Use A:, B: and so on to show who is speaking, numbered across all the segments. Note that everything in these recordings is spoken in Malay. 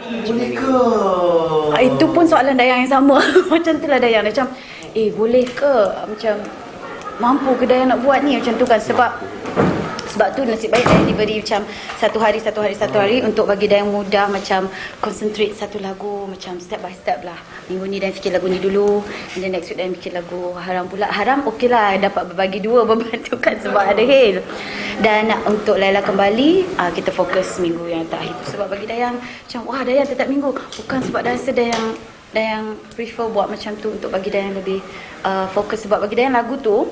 A: Boleh ke?
B: Itu pun soalan Dayang yang sama. Macam tu lah Dayang. Macam, boleh ke? Macam, mampu ke Dayang nak buat ni? Macam tu kan. Sebab tu nasib baik Dayang diberi macam satu hari untuk bagi Dayang mudah macam concentrate satu lagu macam step by step lah. Minggu ni Dayang fikir lagu ni dulu, and then next week Dayang fikir lagu Haram pula. Haram okey lah, dapat berbagi dua beban tu kan sebab ada Hail. Dan untuk Laila Kembali, kita fokus minggu yang terakhir tu. Sebab bagi Dayang macam wah Dayang tetap minggu, bukan sebab rasa Dayang prefer buat macam tu untuk bagi Dayang lebih fokus. Sebab bagi Dayang lagu tu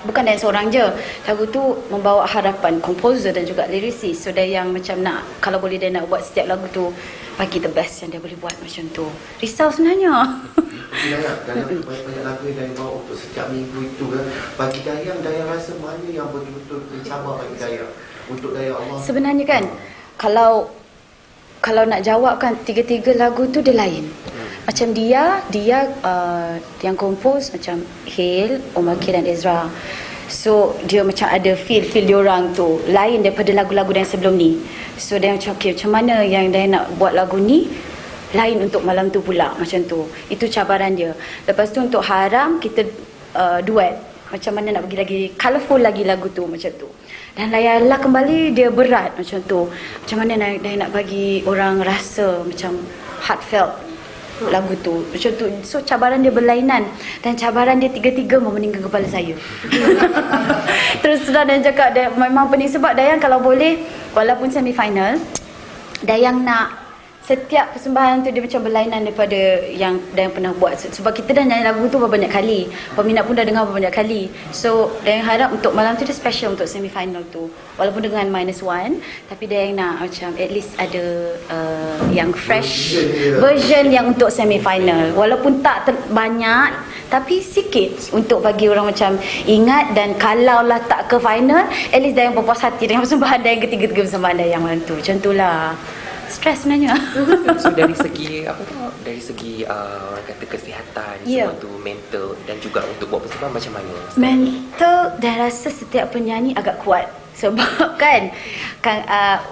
B: bukan Dayang seorang je. Lagu tu membawa harapan komposer dan juga lyricist. So Dayang macam nak, kalau boleh Dayang nak buat setiap lagu tu bagi the best yang dia boleh buat macam tu. Risau sebenarnya.
A: Dalam banyak lagu yang Dayang bawa untuk setiap minggu itu kan, bagi Dayang rasa mana yang betul-betul mencabar bagi Dayang untuk Dayang Allah?
B: Sebenarnya kan, kalau nak jawabkan tiga-tiga lagu tu dia lain. Macam dia yang compose macam Hail, Omar K dan Ezra. So dia macam ada feel diorang tu lain daripada lagu-lagu yang sebelum ni. So dia macam macam mana yang dia nak buat lagu ni lain untuk malam tu pula, macam tu. Itu cabaran dia. Lepas tu untuk Haram kita duet. Macam mana nak bagi lagi colourful lagi lagu tu, macam tu. Dan Laila Kembali dia berat macam tu. Macam mana nak bagi orang rasa macam heartfelt lagu tu, macam tu. So cabaran dia berlainan, dan cabaran dia tiga-tiga memeningkan kepala saya. Terus sudah Dayang cakap memang pening. Sebab Dayang kalau boleh, walaupun semi final, Dayang nak setiap persembahan tu dia macam berlainan daripada yang Dayang pernah buat. Sebab kita dah nyanyi lagu tu berapa banyak kali, peminat pun dah dengar berapa banyak kali. So Dayang harap untuk malam tu dia special untuk semi final tu, walaupun dengan -1, tapi Dayang nak macam at least ada yang fresh version yang untuk semi final, walaupun tak banyak tapi sikit untuk bagi orang macam ingat. Dan kalau lah tak ke final, at least Dayang berpuas hati dengan persembahan Dayang ketiga-tiga persembahan Dayang malam tu. Macam tu lah. Stres sebenarnya.
C: So dari segi dari segi orang kata kesihatan, semua tu mental, dan juga untuk buat persembahan macam mana?
B: Mental, dan rasa setiap penyanyi agak kuat. Sebab kan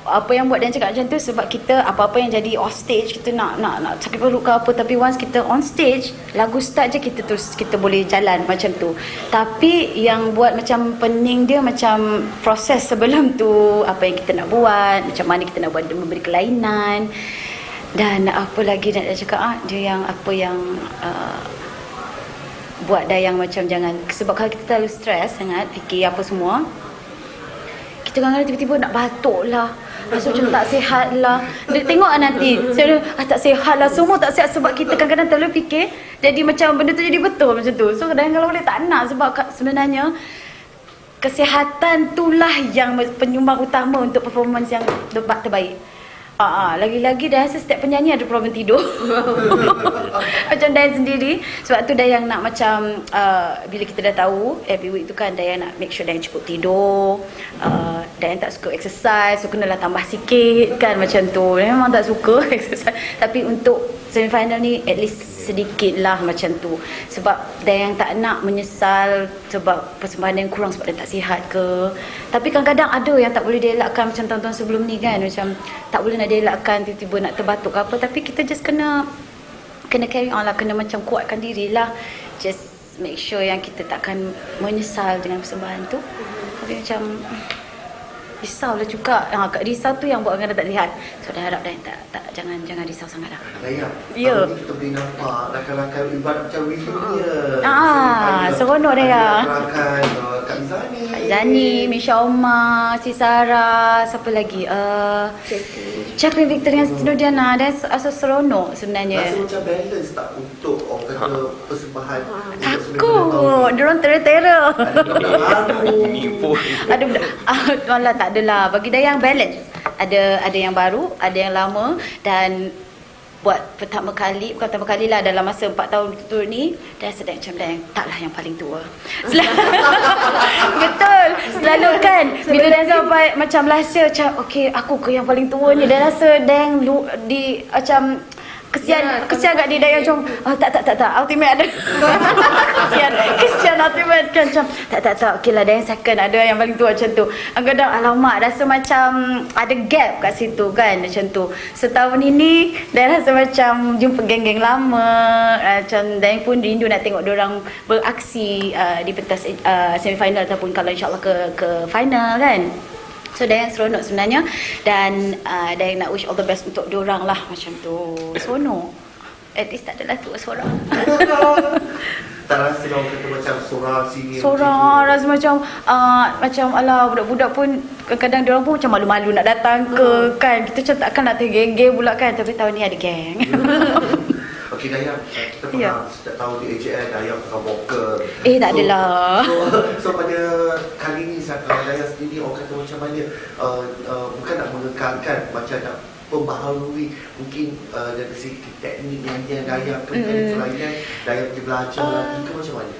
B: apa yang buat dan cakap macam tu, sebab kita apa-apa yang jadi off stage, kita nak sakit perut ke apa, tapi once kita on stage, lagu start je kita boleh jalan macam tu. Tapi yang buat macam pening dia macam proses sebelum tu, apa yang kita nak buat, macam mana kita nak buat dia memberi kelainan. Dan apa lagi nak cakap, dia yang apa yang buat Dayang macam jangan, sebab kalau kita terlalu stres sangat fikir apa semua, kita kadang-kadang tiba-tiba nak batuk lah, rasa macam tak sihat lah. Dia tengok nanti saya tak sihat lah, semua tak sihat sebab kita kadang-kadang terlalu fikir, jadi macam benda tu jadi betul macam tu. So kadang kalau boleh tak nak, sebab sebenarnya kesihatan itulah yang penyumbang utama untuk performance yang terbaik. Lagi-lagi Dayang rasa setiap penyanyi ada problem tidur. Macam Dayang sendiri. Sebab tu Dayang nak macam bila kita dah tahu every week tu kan, Dayang nak make sure Dayang cukup tidur. Dayang tak suka exercise, so kenalah tambah sikit kan, macam tu. Dayang memang tak suka exercise, tapi untuk semi final ni at least sedikit lah macam tu. Sebab Dayang tak nak menyesal sebab persembahan yang kurang sebab dia tak sihat ke. Tapi kadang-kadang ada yang tak boleh dielakkan, macam tahun-tahun sebelum ni kan, macam tak boleh nak dielakkan, tiba-tiba nak terbatuk ke apa. Tapi kita just kena carry on lah, kena macam kuatkan diri lah. Just make sure yang kita takkan menyesal dengan persembahan tu. Tapi macam risau lah juga. Risau tu yang buat orang tak lihat. So dah harap Dayang tak jangan risau sangat lah.
A: Dayang,
B: ya.
A: Kita boleh nampak rakan-rakan ibarat macam William.
B: Seronok Dayang.
A: Rakan Kak Zani,
B: Misha Omar, si Sarah, siapa lagi? Jacqueline Victor dengan Siti Nurdiana. Dan asal seronok sebenarnya.
A: Rasa macam balance tak untuk orang kata persembahan?
B: Takut diorang terror-terror.
A: Ada
B: Malah tak adalah. Bagi Dayang balance. Ada yang baru, ada yang lama. Dan buat pertama kali lah dalam masa 4 tahun berturut ni, Dayang sedang macam Dayang taklah yang paling tua. Betul. Selalu kan bila Dayang sampai macam last year macam okay, aku ke yang paling tua ni, Dayang rasa Dayang macam Kesian kat dia Dayang macam tak ultimate ada. Kesian ultimate kan macam tak okeylah Dayang second, ada yang paling tua macam tu. Kadang alamak rasa macam ada gap kat situ kan macam tu. Setahun ini Dayang rasa macam jumpa geng-geng lama, macam Dayang pun rindu nak tengok diorang beraksi di pentas semi-final ataupun kalau insyaAllah ke final kan. So Dayang seronok sebenarnya dan Dayang nak wish all the best untuk diorang lah macam tu. Seronok. At least tak adalah tua seorang.
A: Tak rasa kau kata macam seorang sini.
B: Seorang rasa macam alah budak-budak pun kadang-kadang diorang pun macam malu-malu nak datang ke kan. Kita macam takkan nak tergeng-geng pula kan. Tapi tahun ni ada geng.
A: Okey Dayang, kita pernah setiap tahun di AJL Dayang tengah vokal.
B: Tak adalah.
A: So pada kali ni Dayang sendiri orang kata macam mana bukan nak mengekalkan macam nak pembaharui mungkin dari segi teknik nyanyian Dayang ke selain Dayang pergi belajar lagi ke macam mana?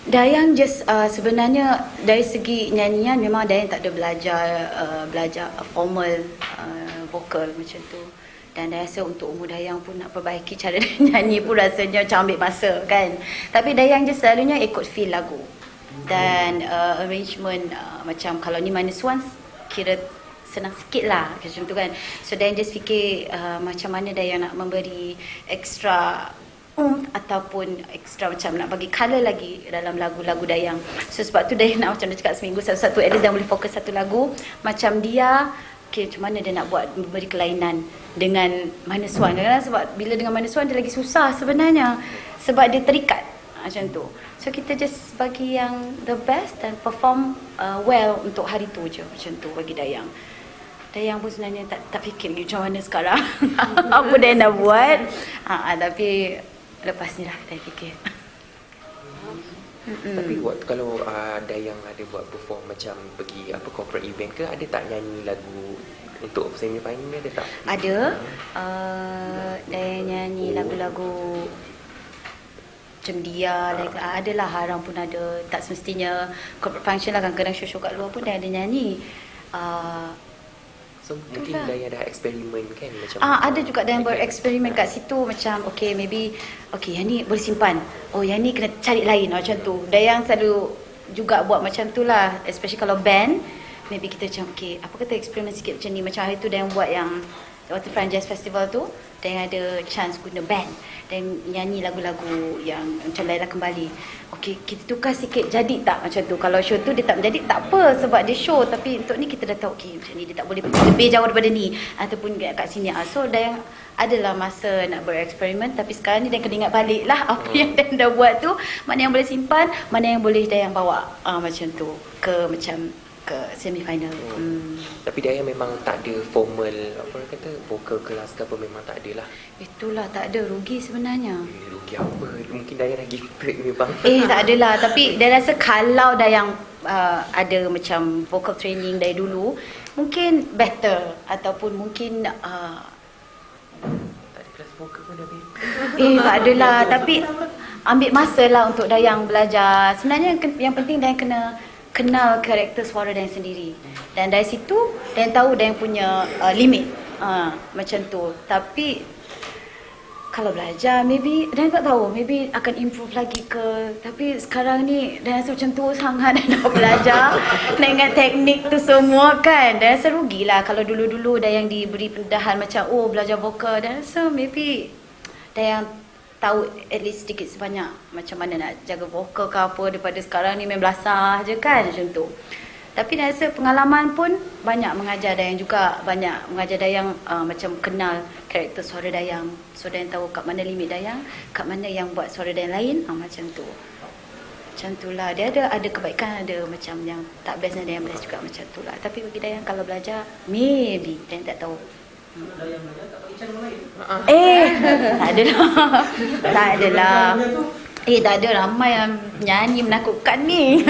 B: Dayang just sebenarnya dari segi nyanyian memang Dayang tak ada belajar formal vokal macam tu. Dan Dayang rasa untuk umur Dayang pun nak perbaiki cara dia nyanyi pun rasanya macam ambil masa kan. Tapi Dayang je selalunya ikut feel lagu. Dan arrangement macam kalau ni minus one kira senang sikit lah macam tu kan. So Dayang just fikir macam mana Dayang nak memberi extra ataupun extra macam nak bagi colour lagi dalam lagu-lagu Dayang. So sebab tu Dayang nak macam dia cakap seminggu satu-satu at least Dayang boleh fokus satu lagu. Macam dia macam mana dia nak buat beri kelainan dengan minus one. Kadang-kadang sebab bila dengan minus one dia lagi susah sebenarnya sebab dia terikat macam tu. So kita just bagi yang the best dan perform well untuk hari tu je macam tu bagi Dayang. Dayang pun sebenarnya tak fikir lagi macam mana sekarang apa Dayang nak buat. Tapi lepas ni lah Dayang fikir.
C: Tapi waktu kalau Dayang ada buat perform macam pergi corporate event ke, ada tak nyanyi lagu untuk semi final ni, ada tak?
B: Ada. Dayang nyanyi lagu-lagu macam dia, adalah Harang pun ada. Tak semestinya corporate function lah, kadang-kadang show-show kat luar pun Dayang ada nyanyi.
C: So mungkin Dayang dah eksperimen kan macam
B: ada juga Dayang bereksperimen kat situ macam maybe yang ni boleh simpan. Yang ni kena cari lain macam tu. Dayang selalu juga buat macam tu lah, especially kalau band. Maybe kita macam apa kata eksperimen sikit macam ni. Macam hari tu Dayang buat yang Waterfront Jazz Festival tu, Dayang ada chance guna band dan nyanyi lagu-lagu yang macam Laila Kembali. Kita tukar sikit, jadi tak macam tu. Kalau show tu dia tak menjadi, tak apa sebab dia show. Tapi untuk ni kita dah tahu macam ni dia tak boleh lebih jauh daripada ni ataupun kat sini. So Dayang adalah masa nak bereksperimen. Tapi sekarang ni Dayang kena ingat balik lah apa yang Dayang dah buat tu, mana yang boleh simpan, mana yang boleh Dayang bawa macam tu ke semi-final.
C: Tapi Dayang memang tak ada formal vokal kelas ke apa, memang tak ada lah.
B: Itulah tak ada, rugi sebenarnya.
C: Rugi apa? Mungkin Dayang dah gifted memang.
B: Tak adalah. Tapi Dayang rasa kalau Dayang ada macam vocal training dari dulu, mungkin better. Ataupun mungkin
C: tak ada kelas vokal pun dah
B: tak adalah. Tapi ambil masa lah untuk Dayang belajar. Sebenarnya yang penting Dayang kena kenal karakter suara Dayang sendiri. Dan dari situ Dayang tahu Dayang punya limit. Macam tu. Tapi kalau belajar maybe Dayang tak tahu, maybe akan improve lagi ke. Tapi sekarang ni Dayang rasa macam tua sangat dah nak belajar dengan teknik tu semua kan. Dayang rasa rugilah kalau dulu-dulu Dayang diberi pendedahan macam belajar vokal. Dayang rasa maybe Dayang tahu at least sedikit sebanyak macam mana nak jaga vokal ke apa, daripada sekarang ni main belasah je kan macam tu. Tapi Dayang rasa pengalaman pun banyak mengajar Dayang juga, banyak mengajar Dayang macam kenal karakter suara Dayang. So Dayang tahu kat mana limit Dayang, kat mana yang buat suara Dayang lain, macam tu. Macam tu lah. Dia ada kebaikan, ada macam yang tak best dan Dayang best juga macam tu lah. Tapi bagi Dayang kalau belajar, maybe Dayang tak tahu.
D: Dayang belajar tak pakai cara lain.
B: Tak adalah. Tak adalah. Tak ada, ramai yang nyanyi menakutkan ni.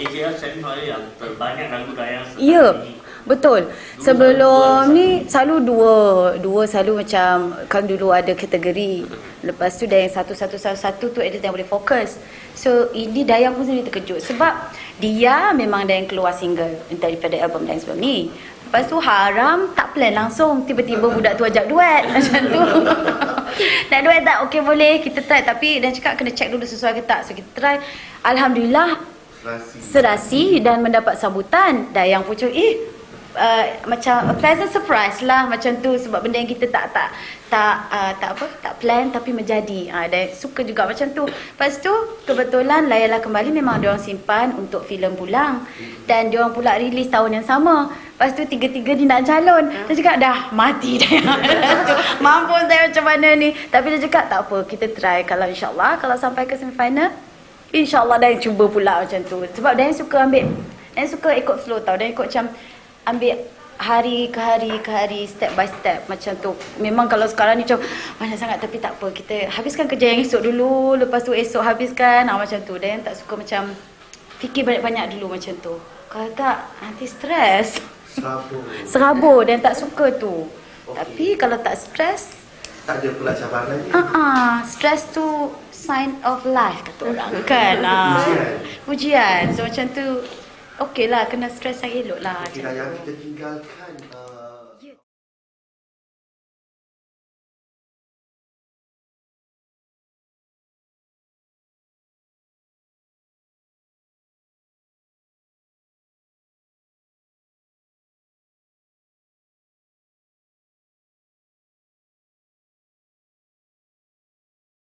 D: AJL semi-final yang terbanyak lagu Dayang
B: Ya, betul. Sebelum ni selalu dua selalu macam kan dulu ada kategori. Lepas tu Dayang satu tu at least Dayang boleh fokus. So ini Dayang pun sendiri terkejut sebab dia memang Dayang keluar single daripada album Dayang sebelum ni. Lepas tu haram, tak plan langsung. Tiba-tiba budak tu ajak duet. Macam tu. Nak duet tak? Okey boleh, kita try. Tapi dia cakap kena check dulu sesuai ke tak. So kita try. Alhamdulillah, serasi dan mendapat sambutan. Dan yang pun cakap, macam a pleasant surprise lah macam tu, sebab benda yang kita tak plan tapi menjadi. Dan suka juga macam tu. Lepas tu kebetulan Layalah Kembali memang diorang simpan untuk filem pulang, dan diorang pula release tahun yang sama. Lepas tu tiga-tiga ni nak calon. Dia cakap dah mati dah. Mampus saya macam mana ni. Tapi dia cakap tak apa, kita try. Kalau insyaAllah kalau sampai ke semifinal, InsyaAllah dah yang cuba pula macam tu. Sebab dia yang suka ambil, dia yang suka ikut flow tau. Dia yang ikut macam ambil hari ke hari, step by step macam tu. Memang kalau sekarang ni macam banyak sangat, tapi tak apa. Kita habiskan kerja yang esok dulu, lepas tu esok habiskan. Macam tu. Dia yang tak suka macam fikir banyak-banyak dulu macam tu. Kalau tak, nanti stres. Serabut. Dia yang tak suka tu. Tapi kalau tak stres,
A: tak ada pula cabaran ni.
B: Stress tu sign of life kata orang kan. Ujian. So macam tu okey lah, kena stress yang elok lah.
A: Yang kita tinggalkan